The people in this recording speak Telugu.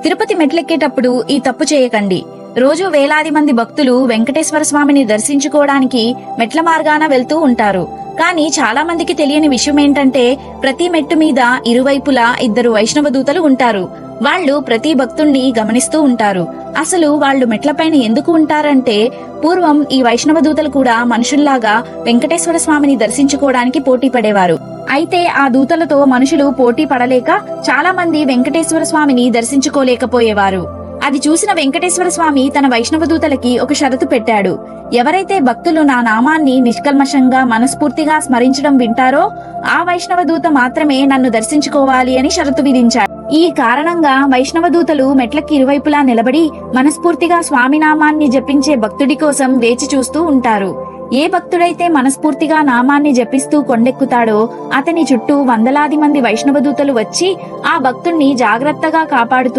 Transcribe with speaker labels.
Speaker 1: తిరుపతి మెట్లెక్కేటప్పుడు ఈ తప్పు చేయకండి. రోజు వేలాది మంది భక్తులు వెంకటేశ్వర స్వామిని దర్శించుకోవడానికి మెట్ల మార్గాన వెళ్తూ ఉంటారు. కానీ చాలా మందికి తెలియని విషయం ఏంటంటే ప్రతి మెట్టు మీద ఇరువైపులా 2 వైష్ణవ దూతలు ఉంటారు. వాళ్ళు ప్రతి భక్తుణ్ణి గమనిస్తూ ఉంటారు. అసలు వాళ్ళు మెట్లపైన ఎందుకు ఉంటారంటే పూర్వం ఈ వైష్ణవ దూతలు కూడా మనుషుల్లాగా వెంకటేశ్వర స్వామిని దర్శించుకోవడానికి పోటీ పడేవారు. అయితే ఆ దూతలతో మనుషులు పోటీ పడలేక చాలా మంది వెంకటేశ్వర స్వామిని దర్శించుకోలేకపోయేవారు. అది చూసిన వెంకటేశ్వర స్వామి తన వైష్ణవ దూతలకి ఒక షరతు పెట్టాడు. ఎవరైతే భక్తులు నా నామాన్ని నిష్కల్మషంగా మనస్ఫూర్తిగా స్మరించడం వింటారో ఆ వైష్ణవ దూత మాత్రమే నన్ను దర్శించుకోవాలి అని షరతు విధించాడు. ఈ కారణంగా వైష్ణవ దూతలు మెట్లకి ఇరువైపులా నిలబడి మనస్ఫూర్తిగా స్వామి నామాన్ని జపించే భక్తుడి కోసం వేచి చూస్తూ ఉంటారు. ఏ భక్తుడైతే మనస్ఫూర్తిగా నామాన్ని జపిస్తూ కొండెక్కుతాడో అతని చుట్టూ వందలాది మంది వైష్ణవ దూతలు వచ్చి ఆ భక్తుణ్ణి జాగ్రత్తగా కాపాడుతూ